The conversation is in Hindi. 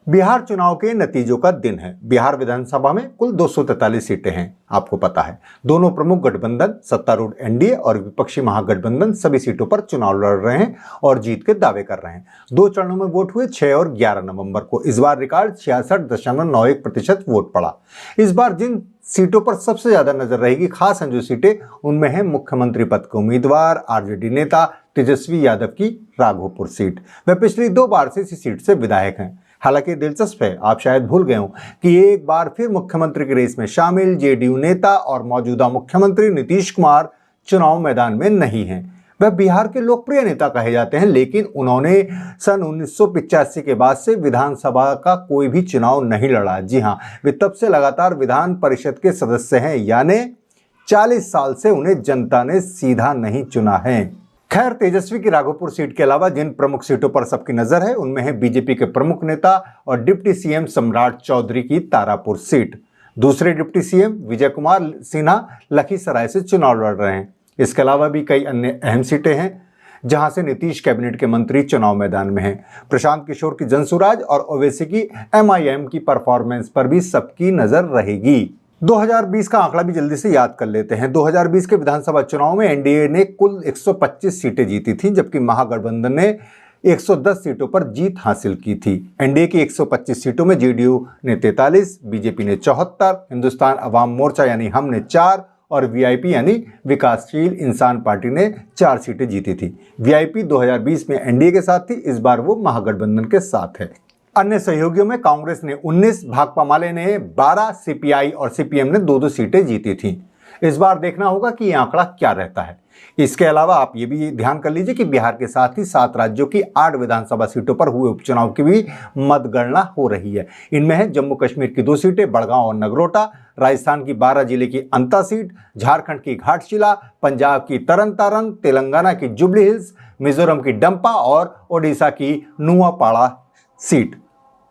बिहार चुनाव के नतीजों का दिन है। बिहार विधानसभा में कुल 243 सीटें हैं, आपको पता है। दोनों प्रमुख गठबंधन सत्तारूढ़ एनडीए और विपक्षी महागठबंधन सभी सीटों पर चुनाव लड़ रहे हैं और जीत के दावे कर रहे हैं। 2 चरणों में वोट हुए, 6 और 11 नवंबर को। इस बार रिकॉर्ड 66.91% वोट पड़ा। इस बार जिन सीटों पर सबसे ज्यादा नजर रहेगी, खास हैं जो सीटें, उनमें है मुख्यमंत्री पद के उम्मीदवार आरजेडी नेता तेजस्वी यादव की राघोपुर सीट। वह पिछली 2 बार से इसी सीट से विधायक हैं। हालांकि दिलचस्प है, आप शायद भूल गए हो कि एक बार फिर मुख्यमंत्री की रेस में शामिल जेडीयू नेता और मौजूदा मुख्यमंत्री नीतीश कुमार चुनाव मैदान में नहीं हैं। वह बिहार के लोकप्रिय नेता कहे जाते हैं, लेकिन उन्होंने सन 1985 के बाद से विधानसभा का कोई भी चुनाव नहीं लड़ा। जी हां, वे तब से लगातार विधान परिषद के सदस्य हैं, यानी 40 साल से उन्हें जनता ने सीधा नहीं चुना है। खैर, तेजस्वी की राघोपुर सीट के अलावा जिन प्रमुख सीटों पर सबकी नजर है, उनमें है बीजेपी के प्रमुख नेता और डिप्टी सीएम सम्राट चौधरी की तारापुर सीट। दूसरे डिप्टी सीएम विजय कुमार सिन्हा लखीसराय से चुनाव लड़ रहे हैं। इसके अलावा भी कई अन्य अहम सीटें हैं जहां से नीतीश कैबिनेट के मंत्री चुनाव मैदान में हैं। प्रशांत किशोर की जनसुराज और ओवैसी की एमआईएम की परफॉर्मेंस पर भी सबकी नजर रहेगी। 2020 का आंकड़ा भी जल्दी से याद कर लेते हैं। 2020 के विधानसभा चुनाव में एनडीए ने कुल 125 सीटें जीती थी, जबकि महागठबंधन ने 110 सीटों पर जीत हासिल की थी। एनडीए की 125 सीटों में जेडीयू ने 43, बीजेपी ने 74, हिंदुस्तान अवाम मोर्चा यानी हम ने 4 और वीआईपी यानी विकासशील इंसान पार्टी ने 4 सीटें जीती थी। वीआईपी 2020 में एनडीए के साथ थी, इस बार वो महागठबंधन के साथ है। अन्य सहयोगियों में कांग्रेस ने 19, भाकपा माले ने 12, सीपीआई और सीपीएम ने 2-2 सीटें जीती थीं। इस बार देखना होगा कि यह आंकड़ा क्या रहता है। इसके अलावा आप ये भी ध्यान कर लीजिए कि बिहार के साथ ही 7 राज्यों की 8 विधानसभा सीटों पर हुए उपचुनाव की भी मतगणना हो रही है। इनमें है जम्मू कश्मीर की 2 सीटें, बड़गांव और नगरोटा, राजस्थान की 12 जिले की अंता सीट, झारखंड की घाटशिला, पंजाब की तरन तारन, तेलंगाना की जुबली हिल्स, मिजोरम की डंपा और ओडिशा की नुआपाड़ा सीट।